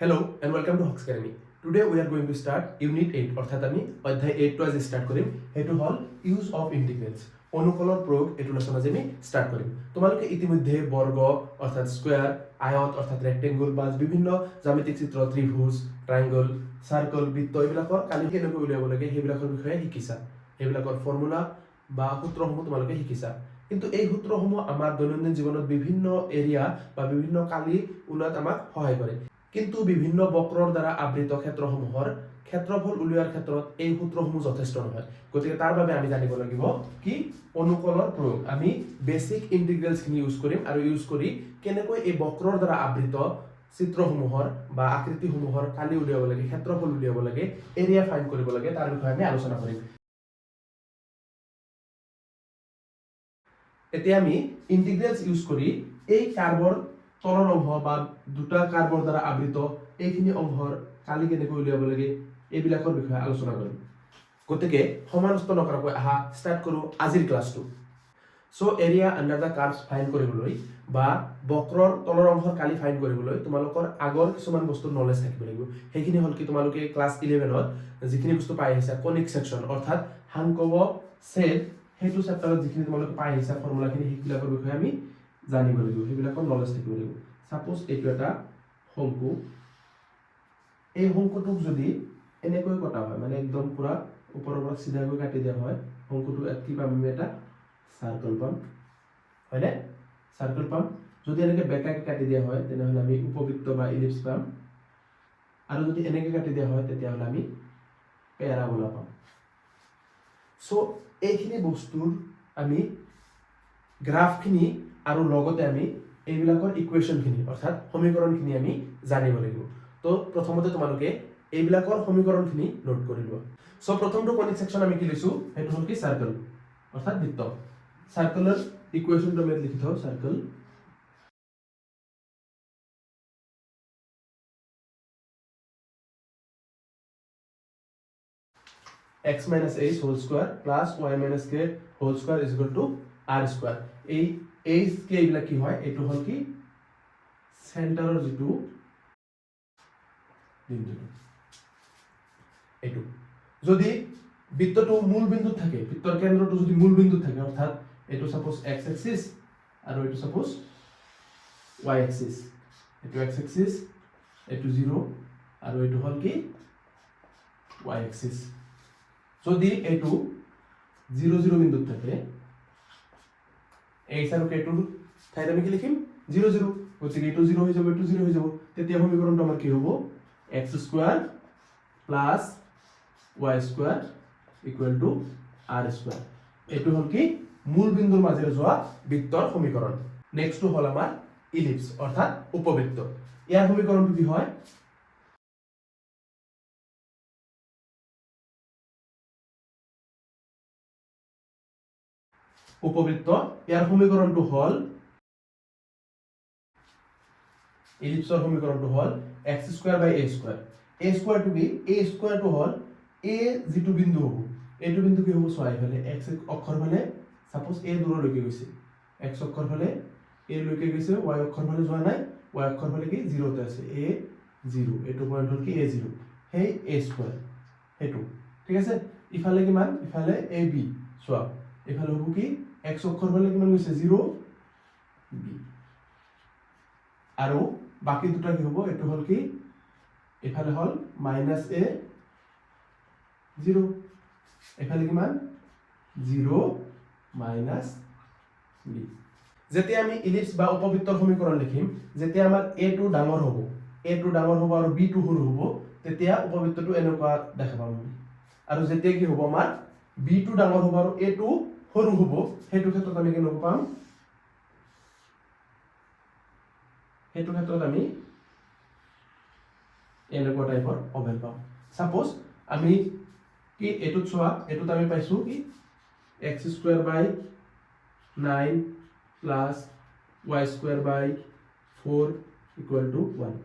Hello and welcome to Hawks Academy. Today we are going to start Unit 8 অর্থাৎ আমি অধ্যায় 8 টো আজি স্টার্ট কৰিম হেতু হল ইউজ অফ ইন্টিগ্ৰেলস অনুকলনৰ প্ৰয়োগ এটো লেসন আজি আমি স্টাৰ্ট কৰিম তোমালোকে ইতিমধ্যে বৰ্গ অৰ্থাৎ স্কয়াৰ আয়ত অৰ্থাৎ ৰেক্টেঙ্গল বা বিভিন্ন জ্যামিতিক চিত্ৰ ত্ৰিভুজ ট্ৰায়াঙ্গল সাৰ্কেল বৃত্ত এইবিলাকৰ কালি কেনেকৈ উলিয়াব লাগে সেইবিলাকৰ বিষয়ে শিকিছা সেইবিলাকৰ ফৰ্মুলা বা সূত্ৰসমূহ তোমালোকে শিকিছা কিন্তু এই সূত্ৰসমূহ আমাৰ দৈনন্দিন জীৱনত বিভিন্ন এৰিয়া বা বিভিন্ন কালি উলিয়াত আমাক সহায় কৰে কিন্তু বিভিন্ন বক্ৰৰ দ্বাৰা আবৃত ক্ষেত্ৰসমূহৰ ক্ষেত্ৰফল উলিওৱাৰ ক্ষেত্ৰত এই সূত্ৰসমূহ যথেষ্ট নহয় গতিকে তাৰ বাবে আমি জানিব লাগিব কি অনুকলনৰ প্ৰয়োগ আমি বেসিক ইন্টিগ্ৰেলস খিনি ইউজ কৰিম আৰু ইউজ কৰি কেনেকৈ এই বক্ৰৰ দ্বাৰা আবৃত চিত্ৰসমূহৰ বা আকৃতিসমূহৰ কালি উলিয়াব লাগে ক্ষেত্ৰফল উলিয়াব লাগে এৰিয়া ফাইন্ড কৰিব লাগে তাৰ বিষয়ে আমি আলোচনা কৰিম এতিয়া আমি ইন্টিগ্ৰেলস ইউজ কৰি এই কাৰ্ভৰ তলৰ অংশ বা দুটা কাৰ্ভৰ দ্বাৰা আবৃত এইখিনি অংশৰ কালি কেনেকৈ উলিয়াব লাগে এইবিলাকৰ বিষয়ে আলোচনা কৰিম গতিকে সমানষ্ট নকৰাকৈ আহা স্টাৰ্ট কৰো আজিৰ ক্লাছটো so area under the curves find কৰিবলৈ বা বক্ৰৰ তলৰ অংশৰ কালি ফাইন্ড কৰিবলৈ তোমালোকৰ আগৰ কিছুমান বস্তুৰ নলেজ থাকিব লাগিব সেইখিনি হল কি তোমালোকে ক্লাছ 11 ত যিখিনি বস্তু পাই আহিছা কনিক সেকশন অৰ্থাৎ হাংকব ছেদ হেতু চেপ্টাৰত যিখিনি তোমালোকে পাই আহিছা ফৰ্মুলাখিনি সেইবিলাকৰ বিষয়ে আমি জানিব লাগিব সেইবিলাকৰ নলেজ থাকিব লাগিব সাপোজ এইটো এটা শংকু এই শংকুটোক যদি এনেকৈ কটা হয় মানে একদম পুৰা ওপৰৰ পৰা সিধাকৈ কাটি দিয়া হয় শংকুটো কি পাম আমি এটা সার্কেল পাম হয়নে সার্কেল পাম যদি এনেকৈ বেকাকে কাটি দিয়া হয় তেনেহলে আমি উপবৃত্ত বা ইলিপস পাম আৰু যদি এনেকৈ কাটি দিয়া হয় তেতিয়াহলে আমি প্যাৰাবোলা পাম সো এইখিনি বস্তুৰ আমি গ্ৰাফখিনি আৰু লগতে আমি এইবিলাকৰ ইকুৱেশনখিনি অৰ্থাৎ সমীকৰণখিনি আমি জানিব লাগিব তো প্ৰথমতে তোমালোকে এইবিলাকৰ সমীকৰণখিনি নোট কৰি লোৱা সো প্ৰথমটো কনিক সেকশন আমি কি লৈছো হেতু হল কি সাৰ্কেল অৰ্থাৎ বৃত্ত সাৰ্কেলৰ ইকুৱেশনটো আমি লিখি থওঁ circle x minus a whole square plus y minus k whole square is equal to r square এই কে এইবিলাক কি হয় এটো হল কি সেন্টাৰৰ যেটো বিন্দু এটো যদি বৃত্তটো মূল বিন্দুত থাকে বৃত্তৰ কেন্দ্ৰটো যদি মূল বিন্দুত থাকে অৰ্থাৎ এটো সাপোজ x axis আৰু এটো সাপোজ y axis এটো x axis এটো 0 আৰু এটো হল কি y axis যদি এটো 0 0 বিন্দুত থাকে x আৰু k টোৰ ঠাইত আমি কি লিখিম 0 0 গতিকে এটো 0 হৈ যাব এটো 0 হৈ যাব তেতিয়া সমীকৰণটো আমাৰ কি হ'ব x square plus y square equal to r square এটো হল কি মূল বিন্দুৰ মাজেৰে যোৱা বৃত্তৰ সমীকৰণ নেক্সটটো হল আমাৰ ইলিপস অৰ্থাৎ উপবৃত্ত ইয়াৰ সমীকৰণটো কি হয় উপবৃত্ত ইয়াৰ সমীকৰণটো হল ইলিপসৰ সমীকৰণটো হল x square by a square a square to কি a স্কয়াৰ টু হল a যেটো বিন্দু হ'ব এটো বিন্দু কি হ'ব সোয়া ইফালে x অক্ষৰ ফালে সাপোজ a দূৰলৈকে গৈছে x অক্ষৰ ফালে a লৈকে গৈছে y অক্ষৰ ফালে যোৱা নাই y অক্ষৰ ফালে কি 0 তে আছে a 0 এটো পয়েন্ট হল কি a 0 হেই a স্কয়াৰ হেতু ঠিক আছে ইফালে কিমান ইফালে ab সোয়া ইফালে হ'ব কি x অক্ষৰ ফালে কিমান গৈছে 0 b আৰু বাকি দুটা কি হ'ব এটো হল কি এফালে হল -a 0 এফালে কিমান 0 b যেতিয়া আমি ইলিপস বা উপবৃত্তৰ সমীকৰণ লিখিম যেতিয়া আমাৰ a টো ডাঙৰ হ'ব আৰু b টো সৰু হ'ব তেতিয়া উপবৃত্তটো এনেকুৱা দেখা পাম আৰু যেতিয়া কি হ'ব আমাৰ b টো ডাঙৰ হ'ব আৰু a টো সৰু হ'ব হেতু ক্ষেত্ৰত আমি কেনেকৈ পাম হেতু ক্ষেত্ৰত আমি এনেকুৱা টাইপৰ অভেল পাম সাপোজ আমি কি এটুত সোয়া এটুত আমি পাইছো কি x square by 9 plus y square by 4 equal to 1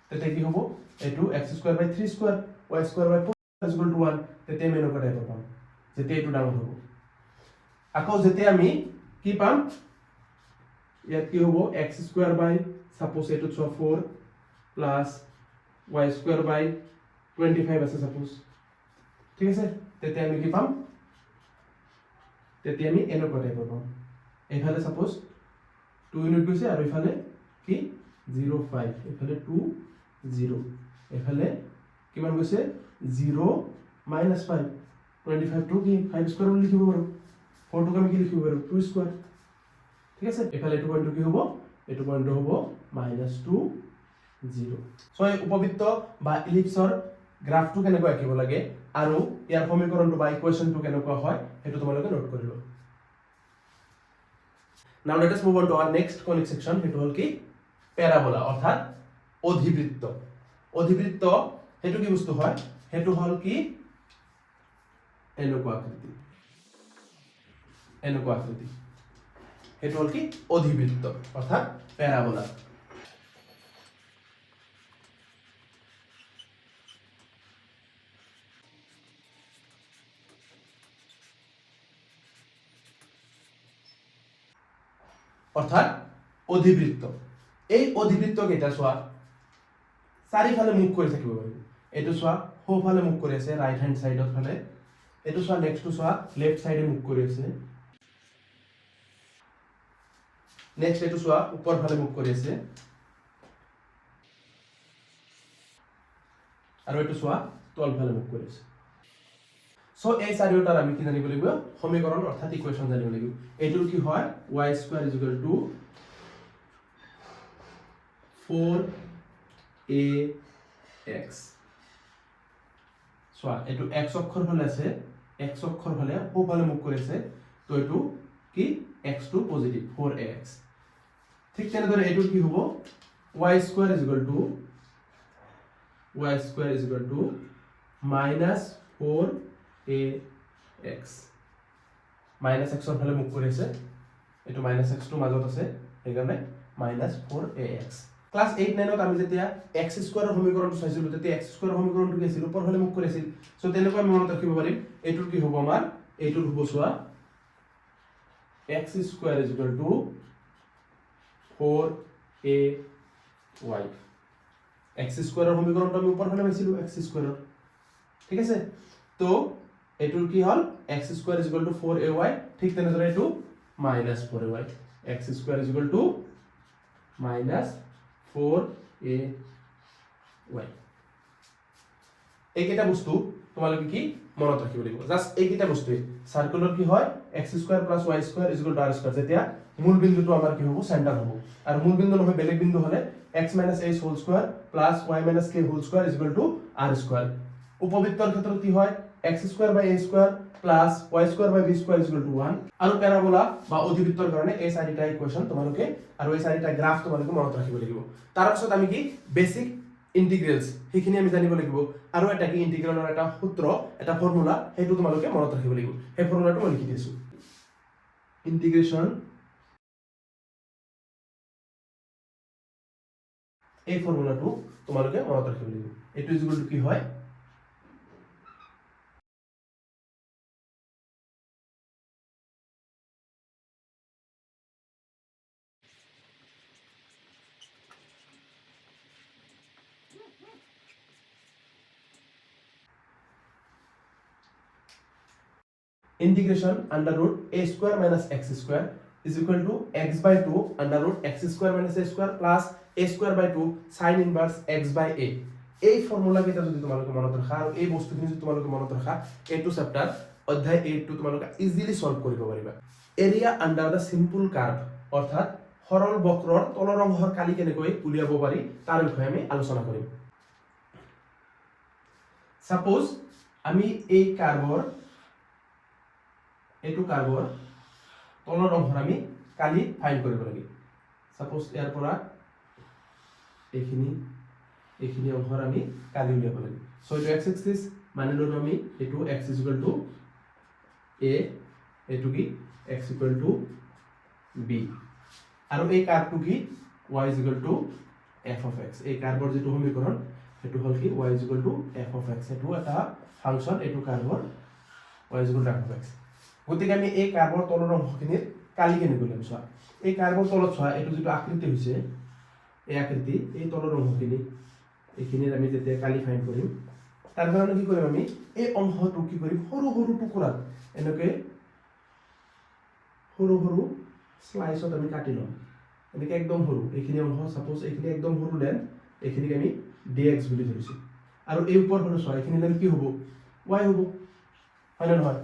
তেতিয়া কি হ'ব এটু x square by 3 square y square by 4 equal to 1 তেতিয়া আমি এনেকুৱা টাইপৰ পাম যেতিয়া এটু ডাঙৰ হ'ব আকৌ যেতিয়া আমি কি পাম ইয়াত কি হ'ব x স্কয়াৰ বাই সাপোজ এটুত সোয়া 4 প্লাস y স্কয়ার বাই 25 আছে সাপোজ, ঠিক আছে। তেতিয়া আমি কি পাম, তেতিয়া আমি এনেকুৱা টাইপৰ পাম। এইফালে সাপোজ 2 ইউনিট গৈছে আৰু এইফালে কি 0.5, এইফালে 2 0, এইফালে কিমান গৈছে 0 minus 5, 25 টো কি 5 স্কয়ার বুলি লিখিব পাৰো, 4 টোক আমি কি লিখিব পাৰো 2 স্কয়ার, ঠিক আছে। এফালে এটো পয়েন্ট কি হ'ব, এটো পয়েন্ট হ'ব -2 0। সো এই উপবৃত্ত বা ইলিপসৰ গ্ৰাফটো কেনেকৈ আঁকিব লাগে আৰু ইয়াৰ সমীকৰণটো বা ইকুৱেশনটো কেনেকৈ হয় হেতু তোমালোকে নোট কৰি লও। Now let us move on to our next conic section, হেতু হল কি প্যারাবোলা অর্থাৎ অধিবৃত্ত। অধিবৃত্ত হেতু কি বস্তু হয়, হেতু হল কি এনেকুৱা আকৃতি, এনেকুৱা আকৃতি, হেতু হল কি অধিবৃত্ত অৰ্থাৎ প্যাৰাবোলা। অৰ্থাৎ অধিবৃত্ত। এই অধিবৃত্ত কেইটা চোৱা চাৰিফালে মুখ কৰি থাকিব পাৰিব। এইটো চোৱা সোঁফালে মুখ কৰি আছে ৰাইট হ্যান্ড সাইডৰ ফালে, এইটো চোৱা নেক্সটটো চোৱা লেফট সাইডে মুখ কৰি আছে, নেক্সট এইটো চোৱা ওপৰ ফালে মুখ কৰি আছে, আৰু এইটো চোৱা তল ফালে মুখ কৰি আছে। সো এই চাৰিওটাৰ আমি কি জানিব লাগিব, সমীকৰণ অৰ্থাৎ ইকুৱেশন জানিব লাগিব। এইটোৰ কি হয় y স্কয়াৰ = 4ax। সোয়া এইটো x অক্ষৰ ফালে আছে, x অক্ষৰ ফালে সোঁফালে মুখ কৰি আছে, তো এইটো কি x টো পজিটিভ 4ax। ঠিক তেনেদৰে এইটো কি হ'ব y square = -4ax। Minus x ৰ ফালে মুখ কৰি আছে, এইটো মাইনাস x টো মাজত আছে, সেইকাৰণে -4ax। ক্লাস 8 9 ত আমি যেতিয়া x স্কয়াৰৰ সমীকৰণটো চাইছিলো, তেতিয়া x স্কয়াৰৰ সমীকৰণটো কি আছিল, ওপৰ ফালে মুখ কৰি আছিল। সো তেনেকৈ আমি মনত ৰাখিব পাৰিম, এইটোৰ কি হ'ব আমাৰ, এইটোৰ হ'ব চোৱা x স্কয়াৰ = 4ay। x স্কয়াৰৰ সমীকৰণটো আমি ওপৰ ফালে পাইছিলো x স্কয়াৰৰ, ঠিক আছে। তো এইটোৰ কি হল x স্কয়াৰ = 4ay, ঠিক তেনেদৰে এইটো -4ay, x স্কয়াৰ = -4ay। এইকেইটা বস্তু তোমালোকে কি মনত ৰাখিব লাগিব, জাস্ট এইকেইটা বস্তুৱে। সাৰ্কুলাৰ কি হয় x square + y square = r square, যেতিয়া মূল বিন্দুটো আমাৰ কি হ'ব সেন্টাৰ হ'ব, আৰু মূল বিন্দু নহয় বেলেগ বিন্দু হলে x - h² + y - k² = r square. উপবৃত্তৰ ক্ষেত্ৰত কি হয় x² / a² + y² / b² = 1। আৰু প্যাৰাবোলা বা অধিবৃত্তৰ কাৰণে এই চাৰিটা ইকুৱেশন তোমালোকে আৰু এই চাৰিটা গ্ৰাফ তোমালোকে মনত ৰাখিব লাগিব। তাৰ পিছত আমি কি বেসিক ইন্টিগ্ৰেলস সেইখিনি আমি জানিব লাগিব, আৰু এটা কি ইন্টিগ্ৰেলৰ এটা সূত্ৰ, এটা ফৰ্মুলা, সেইটো তোমালোকে মনত ৰাখিব লাগিব। সেই ফৰ্মুলাটো মই লিখি দিছো, ইন্টিগ্ৰেশন, এই ফৰ্মুলাটো তোমালোকে মনত ৰাখিব লাগিব। এইটো ইকুৱেল কি হয় integration √a² - x² = x/2 √x² - a² plus a²/2 sin inverse x/a। এই ফৰ্মুলা কেইটা যদি তোমালোকে মনত ৰাখা আৰু এই বস্তুখিনি যদি তোমালোকে মনত ৰাখা, এইটো চেপ্টাৰ অধ্যায় 8 টো তোমালোকে ইজিলি সলভ কৰিব পাৰিবা। এৰিয়া আন্ডাৰ দা সিম্পল কাৰ্ভ অৰ্থাৎ সৰল বক্ৰৰ তলৰ অংশৰ কালি কেনেকৈ উলিয়াব পাৰি তাৰ বিষয়ে আমি আলোচনা কৰিম। সাপোজ আমি এই কাৰ্ভৰ, এইটো কাৰ্ভৰ তলৰ অংশৰ আমি কালি ফাইন্ড কৰিব লাগিব। সাপোজ ইয়াৰ পৰা এইখিনি অংশৰ আমি কালি উলিয়াব লাগিব। সো এইটো x এক্সিস মানি ললো আমি এইটো x = a, এইটো কি x = b, আৰু এই কাৰ্ভটো কি y = f(x). এই কাৰ্ভৰ যেটো সমীকৰণ সেইটো হল কি y = f(x), এটো এটা ফাংচন, এইটো কাৰ্ভৰ y = f(x). গতিকে আমি এই কাৰ্ভৰ তলৰ অংশখিনিৰ কালি কেনেকৈ উলিয়াম চোৱা। এই কাৰ্ভৰ তলত চোৱা এইটো যেটো আকৃতি হৈছে, এই আকৃতি এই তলৰ অংশখিনি এইখিনিৰ আমি যেতিয়া কালি ফাইন কৰিম তাৰ কাৰণে কি কৰিম আমি এই অংশটো কি কৰিম সৰু সৰু টুকুৰাত এনেকৈ সৰু সৰু স্লাইছত আমি কাটি ল'ম এনেকৈ একদম সৰু এইখিনি অংশ সাপোজ এইখিনি একদম সৰু লেন এইখিনিক আমি dx বুলি ধৰিছোঁ আৰু এই ওপৰ ফালে চোৱা এইখিনি লেন কি হ'ব y হ'ব হয় না নহয়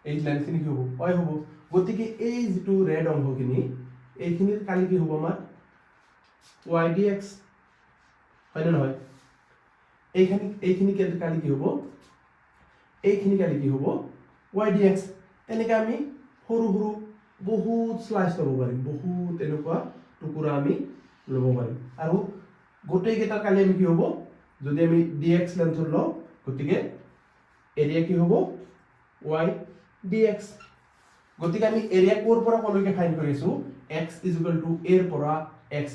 এই লেনখিনি কি হ'ব y হ'ব গতিকে এই যেটো ৰেড অংশখিনি এইখিনিৰ কালি কি হ'ব আমাৰ y dx হয় না নহয় এইখিনি কালি কি হ'ব এইখিনি কালি কি হ'ব y dx তেনেকৈ আমি সৰু সৰু বহুত স্লাইস ল'ব পাৰিম বহুত এনেকুৱা টুকুৰা আমি ল'ব পাৰিম আৰু গোটেই কেইটা কালি আমি কি হ'ব যদি আমি dx লেন্থৰ লওঁ গতিকে এৰিয়া কি হ'ব y dx গতিকে আমি এৰিয়া কোৰ পৰা কলৈকে ফাইন কৰিছো x a এৰ পৰা x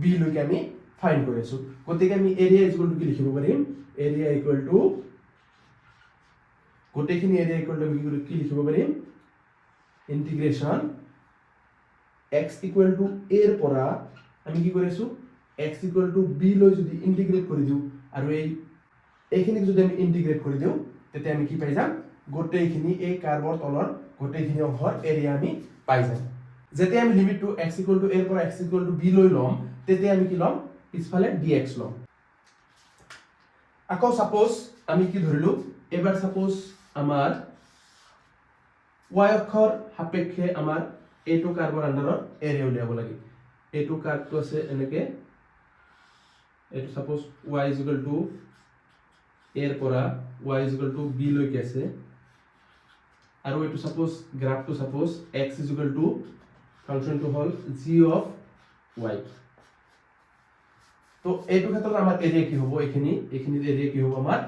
b লৈকে আমি ফাইন কৰিছো গতিকে আমি এৰিয়া কি লিখিব পাৰিম এৰিয়া গোটেইখিনি এৰিয়া আমি কি লিখিব পাৰিম ইন্টিগ্ৰেশন x এৰ পৰা আমি কি কৰিছো x b লৈ যদি ইন্টিগ্ৰেট কৰি দিও আৰু এইখিনিক যদি আমি ইন্টিগ্ৰেট কৰি দিও তেতিয়া আমি কি পাই যাম গোটেইখিনি এই কাৰ্ভৰ তলৰ গোটেইখিনি অংশৰ এৰিয়া আমি পাই যাম যেতিয়া আমি লিমিটটো x এৰ পৰা x b লৈ লম তেতিয়া আমি কি লম পিছফালে dx লম আকৌ সাপোজ আমি কি ধৰিলো এবাৰ সাপোজ আমাৰ y অক্ষৰ সাপেক্ষে আমাৰ এইটো কাৰ্ভৰ আন্ডাৰত এৰিয়া উলিয়াব লাগে এইটো কাৰ্ভটো আছে এনেকে এইটো সাপোজ y এৰ পৰা y b লৈকে আছে আৰু এইটো সাপোজ গ্ৰাফটো সাপোজ x ফাংশনটো হল g of y তো এইটো ক্ষেত্ৰত আমাৰ এৰিয়া কি হ'ব এইখিনিৰ এৰিয়া কি হ'ব আমাৰ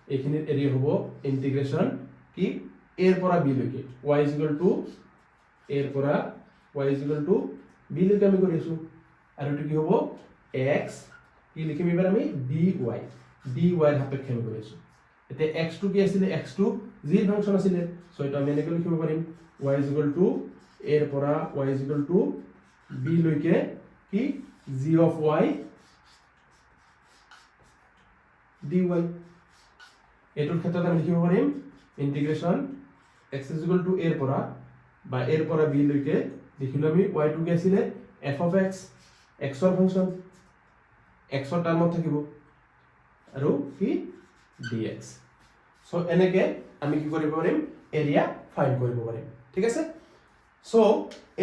এইখিনিৰ এৰিয়া হ'ব ইন্টিগ্ৰেশন কি এৰ পৰা b লৈকে y এৰ পৰা y b লৈকে আমি কৰি আছো আৰু এটো কি হ'ব x কি লিখিম এবাৰ আমি dy ৰ সাপেক্ষে আমি কৰি আছো এতিয়া x টো কি আছিল x টো g ৰ ফাংশন আছিল সো এটা আমি এনেকৈ লিখিব পাৰিম y এৰ পৰা y b লৈকে কি g of y dy এটোৰ ক্ষেত্ৰত আমি লিখিব পাৰিম ইন্টিগ্ৰেশন x এৰ পৰা বা এৰ পৰা b লৈকে লিখিলো আমি y টো কি আছিল f of x x ৰ ফাংশন x ৰ টাৰ্মত থাকিব আৰু কি dx সো এনেকে আমি কি কৰিব পাৰিম এৰিয়া ফাইন কৰিব পাৰিম ঠিক আছে সো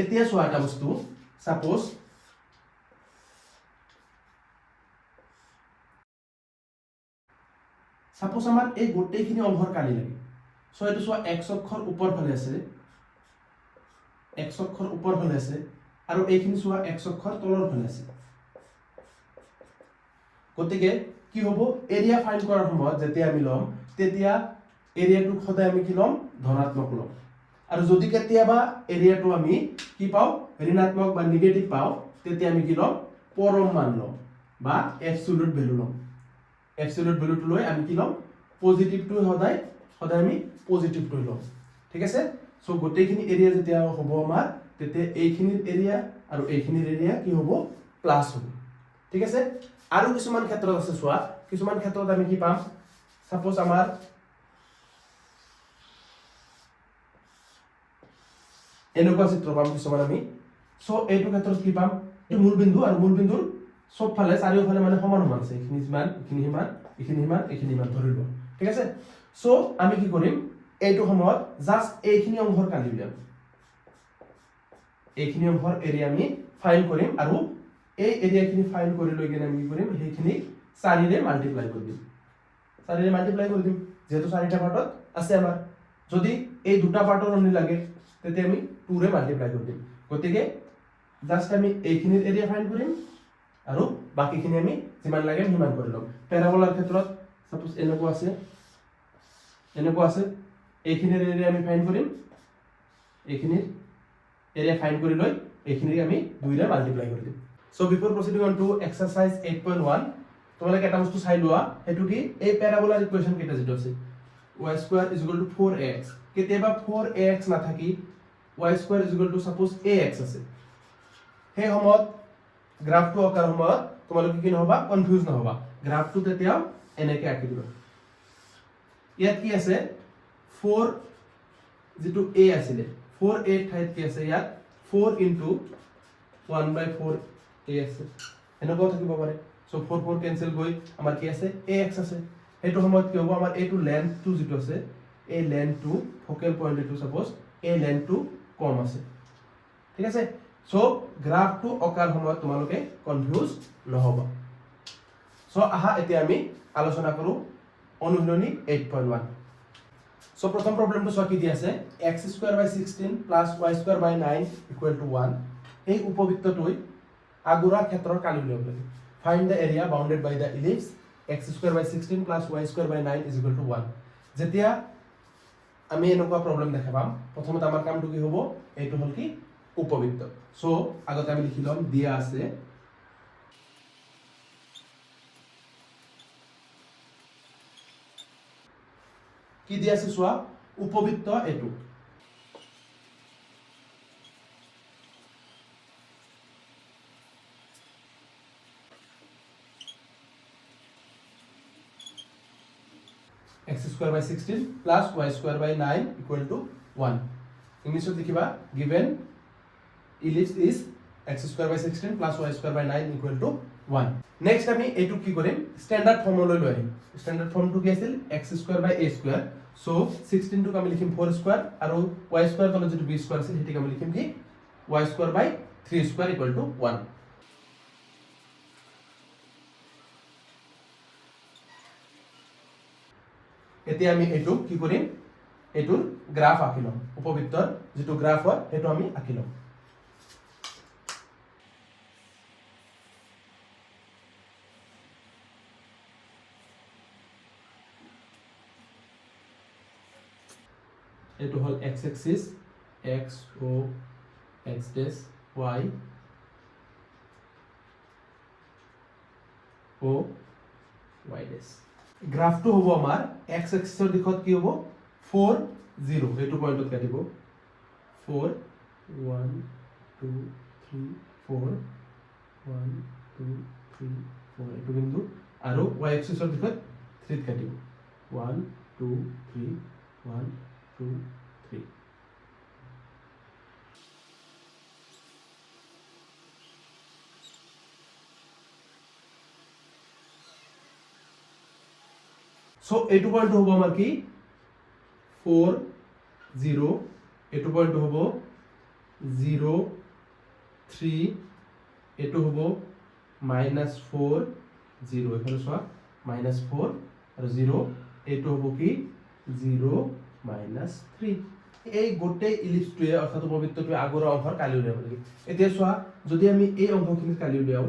এতিয়া চোৱা এটা বস্তু সাপোজ আমাৰ এই গোটেইখিনি অংশৰ কালি লাগে সো এটো চোৱা x অক্ষৰ ওপৰ ফালে আছে আৰু এইখিনি চোৱা x অক্ষৰ তলৰ ফালে আছে গতিকে কি হ'ব এৰিয়া ফাইন কৰাৰ সময়ত যেতিয়া আমি লম তেতিয়া এৰিয়াটো সদায় আমি কি লম ধনাত্মক লম আৰু যদি কেতিয়াবা এৰিয়াটো আমি কি পাও ঋণাত্মক বা নেগেটিভ পাও তেতিয়া আমি কি লম পৰম মান লম বা এবসলিউট ভ্যালু লম এবসলিউট ভ্যালুটো লৈ আমি কি লম পজিটিভটো সদায় আমি পজিটিভটো লম ঠিক আছে সো গোটেইখিনি এৰিয়া যেতিয়া হ'ব আমাৰ তেতিয়া এইখিনিৰ এৰিয়া আৰু এইখিনিৰ এৰিয়া কি হ'ব প্লাস হ'ব ঠিক আছে আৰু কিছুমান ক্ষেত্ৰত আছে চোৱা কিছুমান ক্ষেত্ৰত আমি কি পাম সাপোজ আমাৰ এনেকুৱা চিত্ৰ পাম কিছুমান আমি সো এইটো ক্ষেত্ৰত কি পাম এই মূলবিন্দু আৰু মূলবিন্দুৰ সব ফালে চাৰিওফালে মানে সমান আছে এইখিনি সিমান ধৰিব ঠিক আছে সো আমি কি কৰিম এইটো সময়ত জাস্ট এইখিনি অংশৰ কালি উলিয়াম এইখিনি অংশৰ এৰিয়া আমি ফাইন কৰিম আৰু এই এৰিয়াখিনি ফাইন কৰি লৈ গেনে আমি কি কৰিম সেইখিনি 4 ৰে মাল্টিপ্লাই কৰি দিম যেহেতু 4টা পাৰ্টত আছে আমাৰ যদি এই দুটা পাৰ্টৰ অনি লাগে তেতিয়া আমি 2 ৰে মাল্টিপ্লাই কৰি দিম গতিকে জাস্ট আমি এইখিনিৰ এৰিয়া ফাইন কৰিম আৰু বাকিখিনি আমি যিমান লাগে সিমান কৰি লম প্যাৰাবোলাৰ ক্ষেত্ৰত সাপোজ এনেকুৱা আছে এইখিনিৰ এৰিয়া আমি ফাইন কৰিম এইখিনিৰ এৰিয়া ফাইন কৰি লৈ এইখিনিক আমি 2 ৰে মাল্টিপ্লাই কৰি দিম so before proceeding on to exercise 8.1 তোমালোকে এটা বস্তু চাই লোৱা হেতু কি এই প্যাৰাবোলাৰ ইকুৱেচন কেটা যেটো আছে y² 4x কেতিয়াবা 4ax নাথাকি y² সাপোজ ax আছে সেই সময়ত গ্ৰাফটো অকাৰ সময়ত তোমালোকে কি নহবা কনফিউজ নহবা গ্ৰাফটো তেতিয়াও এনেকে আঁকি দিবা ইয়াত কি আছে 4 যেটো a আছিলে 4a ঠাইত কি আছে ইয়াত 4 into 1/4 a আছে এনেকৈ থাকিব পাৰে সো 4 4 কেনসেল গৈ আমাৰ কি আছে ax আছে হেতু সময়ত কি হ'ব আমাৰ a টু লেন্থটো যেটো আছে এই লেন্থটো ফোকাল পয়েন্ট এটো সাপোজ এই লেন্থটো কম আছে ঠিক আছে সো গ্ৰাফটো অকাৰ সময়ত তোমালোকে কনফিউজ নহবা সো আহা এতিয়া আমি আলোচনা কৰো অনুশীলনী 8.1 সো প্ৰথম প্ৰবলেমটো সকি দি আছে x² / 16 + y² / 9 = 1 এই উপবৃত্তটোই আগোৰা ক্ষেত্ৰৰ কালি উলিয়াব লাগে find the area bounded by the ellipse x² / 16 + y² / 9 = 1 যেতিয়া আমি এনেকুৱা প্ৰবলেম দেখা পাম প্ৰথমতে আমাৰ কামটো কি হ'ব এইটো হল কি উপবৃত্ত সো আগতে আমি লিখি লম দিয়া আছে কি দিয়া আছে সোয়া উপবৃত্ত এটো x² / 16 + y² / 9 = 1 ইংলিশত লিখিবা given ellipse is x² / 16 + y² / 9 = 1 next আমি এটু কি কৰিম স্ট্যান্ডার্ড ফর্মলৈ লৈ আহিম স্ট্যান্ডার্ড ফর্মটো কি আছিল x² / a² সো 16 টোক আমি লিখিম 4² আৰু y² তলত যেটো b² আছিল হেটিক আমি লিখিম কি y² / 3² = 1 এতিয়া আমি এটু কি কৰিম এটুৰ গ্ৰাফ আঁকি লম উপবৃত্তৰ যেটো গ্ৰাফ হয় হেতু আমি আঁকি লম এটু হল x axis x o x dash y o y dash গ্ৰাফটো হ'ব আমাৰ x axisৰ দিশত কি হ'ব 4 0 এটু পয়েন্টত কাটিব 4 1 2 3 4 1 2 3 4 এটু বিন্দু আৰু y axisৰ দিশত 3 কাটিব 1 2 3 1 2 3 সো এটু পয়েন্ট হবো আমার কি 4 0 এটু পয়েন্ট হবো 0 3 এটু হবো -4 0 এখানে সোয়া -4 আর 0 এটু হবো কি 0 -3 এই গোটেই ইলিপসটোৱে অৰ্থাৎ উপবৃত্তটোৱে আগৰ অংশৰ কালি উলিয়াব লাগে এতিয়া সোয়া যদি আমি এই অংশখিনি কালি উলিয়াও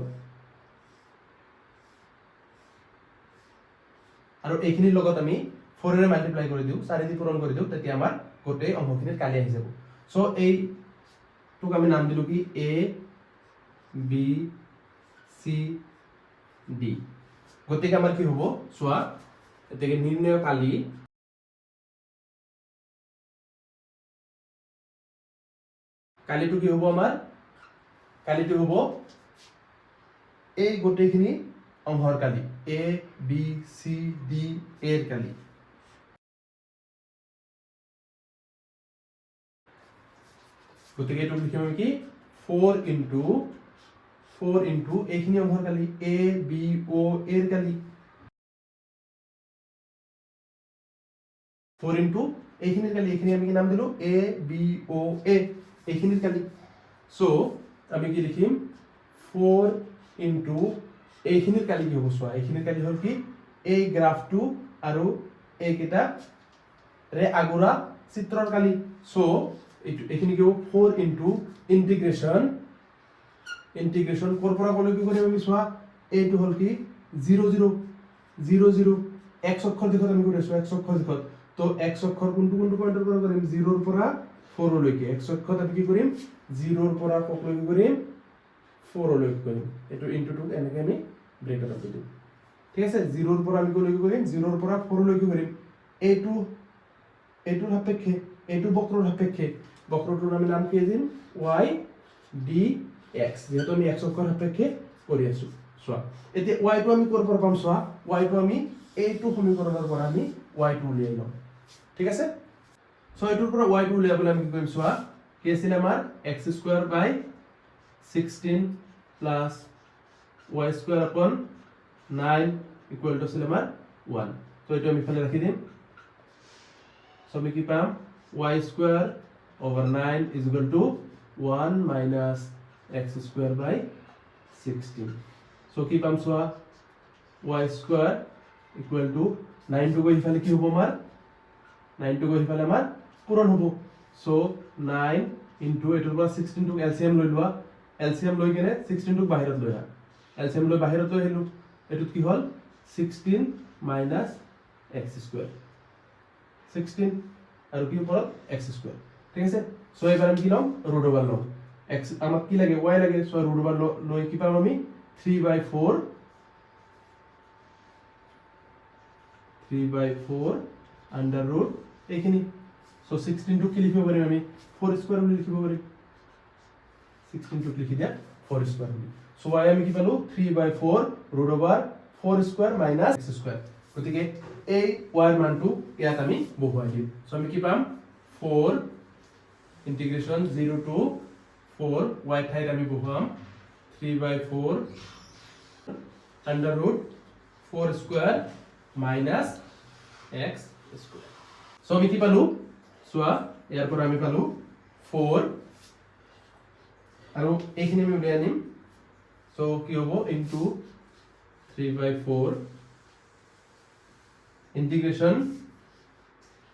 আৰু এইখিনিৰ লগত আমি 4 ৰে মাল্টিপ্লাই কৰি দিও 4 দি পূৰণ কৰি দিও তেতিয়া আমাৰ গোটেই অংশখিনিৰ কালি আহি যাব সো এই টুক আমি নাম দিলো কি a b c d গতিকে আমাৰ কি হ'ব সোয়া এতেকে নিৰ্ণয় কালি কালিটো কি হ'ব আমাৰ কালিটো হ'ব এই গোটেইখিনি অংশৰ কালি a b c d এৰ কালি গতিকে এটো লিখিম আমি কি 4 into এইখিনি অংশৰ কালি a b o এৰ কালি 4 into এইখিনিৰ কালি এইখিনি আমি কি নাম দিলো a b o a এইখিনিৰ কালি সো আমি কি লিখিম 4 into এইখিনিৰ কালি কি হ'ব সোয়া এইখিনিৰ কালি হল কি এই গ্ৰাফটো আৰু এইকেটা ৰে আগোৰা চিত্ৰৰ কালি সো এইখিনি কি হ'ব 4 into ইন্টিগ্ৰেশন কোৰ পৰা কলৈ কি কৰিম আমি সোয়া এইটো হল কি 0 0 0 0 x অক্ষৰ দিশত আমি কৰি আছো x অক্ষৰ দিশত তো x অক্ষৰ কোনটো পয়েন্টৰ পৰা কৰিম 0 ৰ পৰা 4 লৈকে x অক্ষত আমি কি কৰিম 0 ৰ পৰা কলৈ কি কৰিম 4 লৈকে কৰিম এটো ইনটু 2 এনেকে আমি ব্ৰেকেট আপ দিম ঠিক আছে 0 ৰ পৰা আমি কলৈ কি কৰিম 0 ৰ পৰা 4 লৈকে কৰিম এইটো সাপেক্ষে এইটো বক্ৰৰ সাপেক্ষে বক্ৰটোৰ আমি নাম কি দিম y d x যেহেতু আমি x অক্ষৰ সাপেক্ষে কৰি আছো চোৱা এতিয়া y টো আমি ক'ৰ পৰা পাম চোৱা y টো আমি এইটো সমীকৰণৰ পৰা আমি y টো উলিয়াই লম ঠিক আছে সো এটোৰ পৰা y টো উলিয়াবলৈ আমি কি কৰিম চোৱা কি আছিল আমাৰ x² / 16 plus y² upon 9 equal to আছিল আমাৰ 1 তো এটো আমি ফালে ৰাখি দিম সো আমি কি পাম y² over 9 is equal to 1 minus x² by 16 so কি পাম চোৱা y² equal to 9 টো গৈ ইফালে কি হ'ব আমাৰ 9 টো গৈ ইফালে আমাৰ পূৰণ হ'ব so 9 into এটোৰ পৰা 16 টো LCM লৈ লোৱা LCM লৈ কেনে 16 টো বাহিৰত লৈ আহা LCM লৈ বাহিৰত লৈ আহিলো এটোত কি হ'ল 16 minus x² 16 আৰু কি ওপৰত x² ঠিক আছে সো এবাৰ আমি কি লম ৰুট ওভাৰ লম x আমাক কি লাগে y লাগে সো ৰুট ওভাৰ লৈ কি পাম আমি 3/4 আন্ডাৰ ৰুট এইখিনি সো 16 টো কি লিখিব পাৰিম আমি 4² বুলি লিখিব পাৰিম 16 টো লিখি দিয়া 4² বুলি সো y আমি কি পালো 3/4 ৰুট ওভাৰ 4² minus x² গতিকে এই y এৰ মানটো ইয়াত আমি বহুৱাই দিম সো আমি কি পাম 4 integration 0 to 4 y ঠাইত আমি বহুৱাম 3/4 under root 4² minus x² so আমি কি পালো সোয়া ইয়াৰ পৰা আমি পালো 4 আৰু এইখিনি আমি উলিয়াই আনিম সো কি হ'ব into 3/4 integration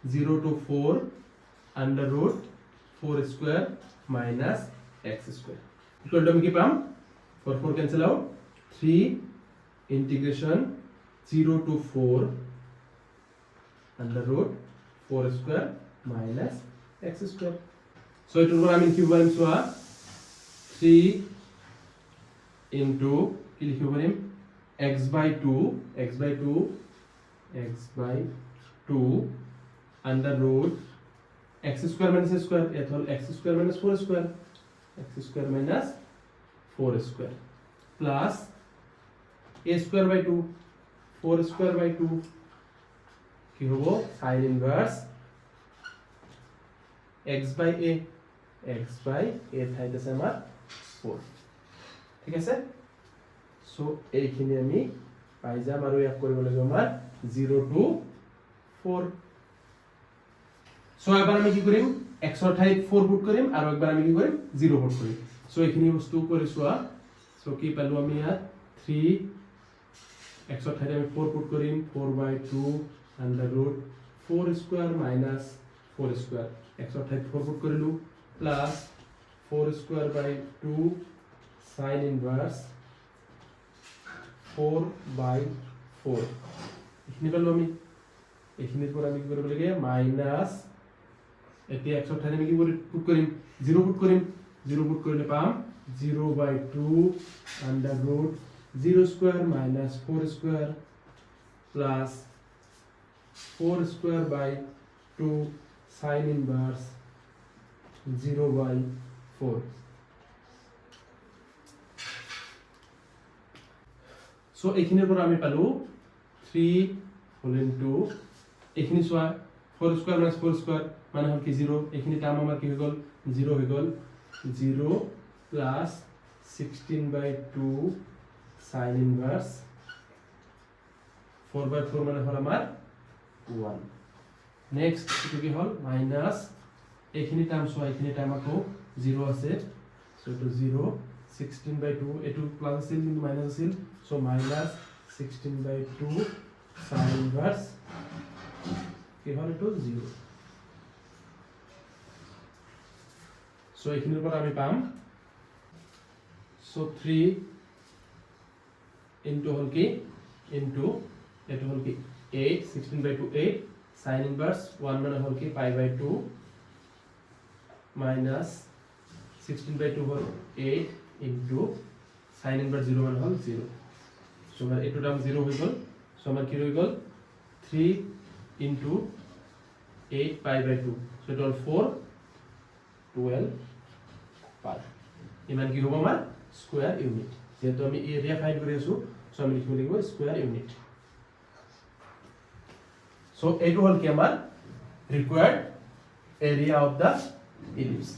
0 to 4 under root 4² minus x² equal to আমি কি পাম 4 cancel out 3 integration 0 to 4 under root 4² minus x² so এটোৰ পৰা আমি কি পাম চোৱা 3 into কি লিখিব পাৰিম x/2 under root x² minus a² এত হল x² minus 4² x² minus 4² plus a²/2 4²/2 কি হ'ব sin inverse x/a ঠাইত আছে আমাৰ 4 ঠিক আছে সো এইখিনি আমি পাই যাম আৰু ইয়াক কৰিব লাগিব আমাৰ 0 to 4 সো এবাৰ আমি কি কৰিম x ৰ ঠাইত 4 পুট কৰিম আৰু একবাৰ আমি কি কৰিম 0 পুট কৰিম সো এইখিনি বস্তু কৰি চোৱা সো কি পালো আমি ইয়াত 3 x ৰ ঠাইত আমি 4 পুট কৰিম 4/2 under root 4² minus 4² x ৰ ঠাইত 4 পুট কৰিলো প্লাস 4²/2 sin inverse 4/4 এইখিনি পালো আমি এইখিনিৰ পৰা আমি কি কৰিব লাগে মাইনাস এতিয়া x ৰ ঠাইত আমি কি পুট কৰিম 0 পুট কৰিম 0 পুট কৰিলে পাম 0/2 under root 0² minus 4² plus 4²/2 sin inverse 0/4 so এইখিনিৰ পৰা আমি পালো 3 whole into এইখিনি সোয়া 4² minus 4² মানে হল কি 0 এইখিনি টার্ম আমাৰ কি হৈ গল 0 হৈ গল 0 plus 16/2 sin inverse 4/4 মানে হল আমাৰ 1 নেক্সট এটো কি হল মাইনাস এইখিনি টার্ম সোয়া এইখিনি টার্ম আকৌ 0 আছে সো এটো 0 16/2 এটো প্লাস আছিল কিন্তু মাইনাস আছিল সো মাইনাস 16/2 sin inverse কি হল এটো 0 সো এইখিনিৰ পৰা আমি পাম সো 3 into হল কি into এটো হল কি 8 16/2 8 sin inverse 1 মানে হল কি pi/2 minus 16/2 হল 8 into sin inverse 0 মানে হল 0 সো মানে এটো টার্ম 0 হৈ গল সো আমাৰ কি হৈ গল 3 into 8 pi/2 so it all 4 12 pi ইমান কি হ'ব আমাৰ স্কয়াৰ ইউনিট যেহেতু আমি এৰিয়া ফাইন্ড কৰি আছো সো আমি লিখিব লাগিব স্কয়াৰ ইউনিট সো এইটো হল কি আমাৰ ৰিকোয়াৰ্ড এৰিয়া অফ দা ইলিপস